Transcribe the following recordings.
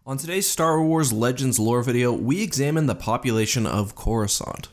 On today's Star Wars Legends lore video, we examine the population of Coruscant.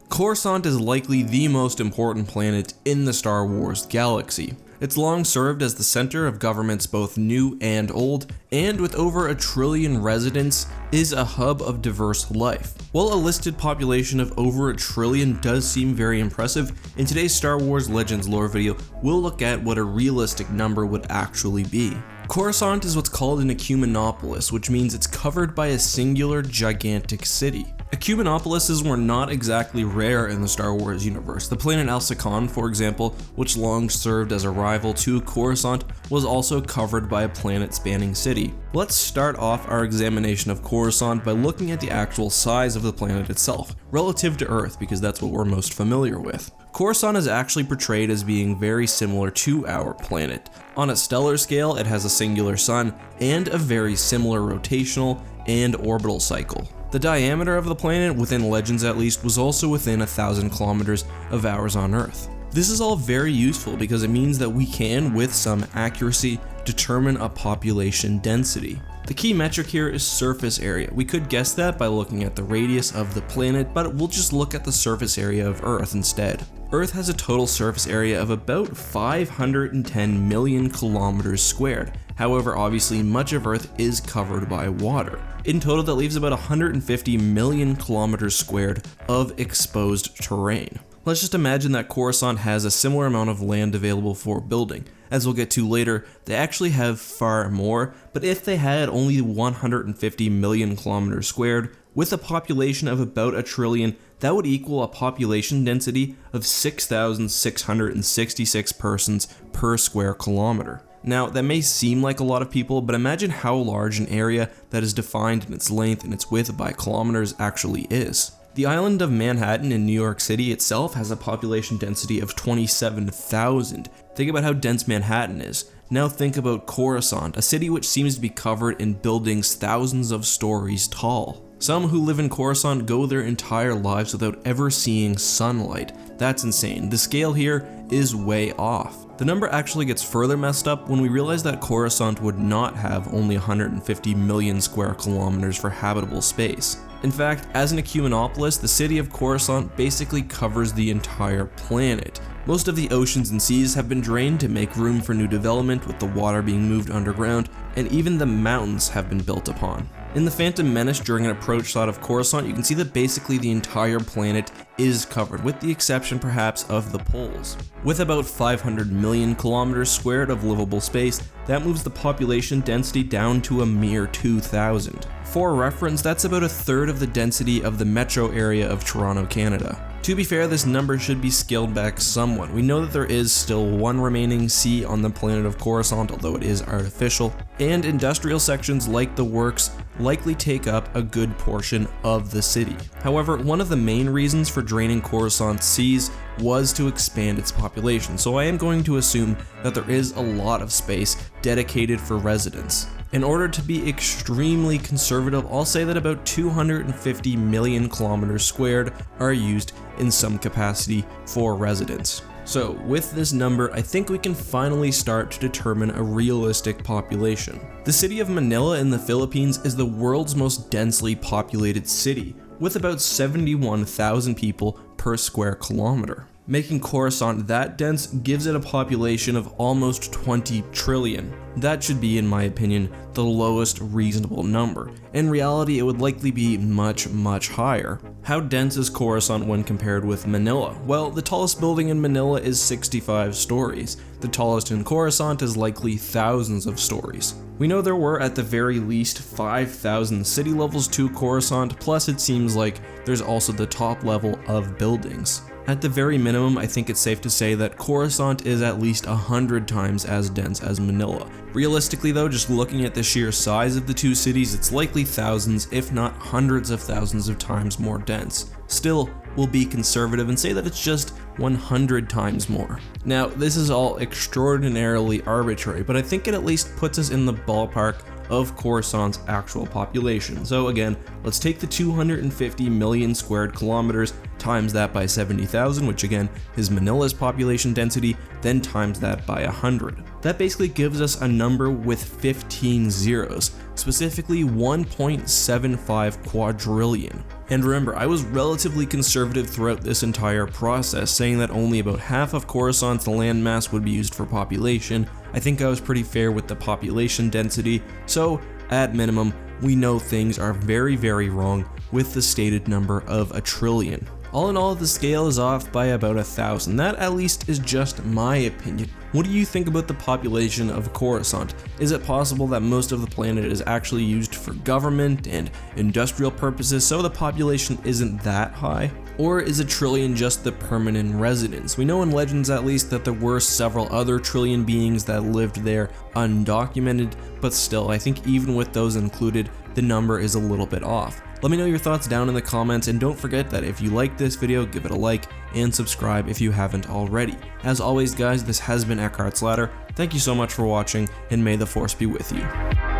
Coruscant is likely the most important planet in the Star Wars galaxy. It's long served as the center of governments both new and old, and with over 1 trillion residents, is a hub of diverse life. While a listed population of over 1 trillion does seem very impressive, in today's Star Wars Legends lore video, we'll look at what a realistic number would actually be. Coruscant is what's called an ecumenopolis, which means it's covered by a singular gigantic city. Ecumenopolises were not exactly rare in the Star Wars universe. The planet Alsakan, for example, which long served as a rival to Coruscant, was also covered by a planet-spanning city. Let's start off our examination of Coruscant by looking at the actual size of the planet itself, relative to Earth, because that's what we're most familiar with. Coruscant is actually portrayed as being very similar to our planet. On a stellar scale, it has a singular sun and a very similar rotational and orbital cycle. The diameter of the planet, within Legends at least, was also within 1,000 kilometers of ours on Earth. This is all very useful because it means that we can, with some accuracy, determine a population density. The key metric here is surface area. We could guess that by looking at the radius of the planet, but we'll just look at the surface area of Earth instead. Earth has a total surface area of about 510 million kilometers squared. However, obviously much of Earth is covered by water. In total, that leaves about 150 million kilometers squared of exposed terrain. Let's just imagine that Coruscant has a similar amount of land available for building. As we'll get to later, they actually have far more, but if they had only 150 million kilometers squared, with a population of about 1 trillion, that would equal a population density of 6,666 persons per square kilometer. Now, that may seem like a lot of people, but imagine how large an area that is defined in its length and its width by kilometers actually is. The island of Manhattan in New York City itself has a population density of 27,000. Think about how dense Manhattan is. Now think about Coruscant, a city which seems to be covered in buildings thousands of stories tall. Some who live in Coruscant go their entire lives without ever seeing sunlight. That's insane. The scale here is way off. The number actually gets further messed up when we realize that Coruscant would not have only 150 million square kilometers for habitable space. In fact, as an ecumenopolis, the city of Coruscant basically covers the entire planet. Most of the oceans and seas have been drained to make room for new development, with the water being moved underground, and even the mountains have been built upon. In the Phantom Menace, during an approach shot of Coruscant, you can see that basically the entire planet is covered, with the exception perhaps of the poles. With about 500 million kilometers squared of livable space, that moves the population density down to a mere 2,000. For reference, that's about 1/3 of the density of the metro area of Toronto, Canada. To be fair, this number should be scaled back somewhat. We know that there is still one remaining sea on the planet of Coruscant, although it is artificial, and industrial sections like the works likely take up a good portion of the city. However, one of the main reasons for draining Coruscant's seas was to expand its population, so I am going to assume that there is a lot of space dedicated for residents. In order to be extremely conservative, I'll say that about 250 million kilometers squared are used in some capacity for residents. So with this number, I think we can finally start to determine a realistic population. The city of Manila in the Philippines is the world's most densely populated city, with about 71,000 people per square kilometer. Making Coruscant that dense gives it a population of almost 20 trillion. That should be, in my opinion, the lowest reasonable number. In reality, it would likely be much higher. How dense is Coruscant when compared with Manila? Well, the tallest building in Manila is 65 stories. The tallest in Coruscant is likely thousands of stories. We know there were at the very least 5,000 city levels to Coruscant, plus it seems like there's also the top level of buildings. At the very minimum, I think it's safe to say that Coruscant is at least 100 times as dense as Manila. Realistically though, just looking at the sheer size of the two cities, it's likely thousands, if not hundreds of thousands of times more dense. Still, we'll be conservative and say that it's just 100 times more. Now, this is all extraordinarily arbitrary, but I think it at least puts us in the ballpark of Coruscant's actual population. So again, let's take the 250 million squared kilometers, times that by 70,000, which again is Manila's population density, then times that by 100. That basically gives us a number with 15 zeros, specifically 1.75 quadrillion. And remember, I was relatively conservative throughout this entire process, saying that only about half of Coruscant's landmass would be used for population. I think I was pretty fair with the population density, so at minimum, we know things are very, very wrong with the stated number of a trillion. All in all, the scale is off by about 1,000. That at least is just my opinion. What do you think about the population of Coruscant? Is it possible that most of the planet is actually used for government and industrial purposes, so the population isn't that high? Or is a trillion just the permanent residence? We know in Legends at least that there were several other trillion beings that lived there undocumented, but still, I think even with those included, the number is a little bit off. Let me know your thoughts down in the comments, and don't forget that if you like this video, give it a like and subscribe if you haven't already. As always guys, this has been EckhartsLadder. Thank you so much for watching, and may the Force be with you.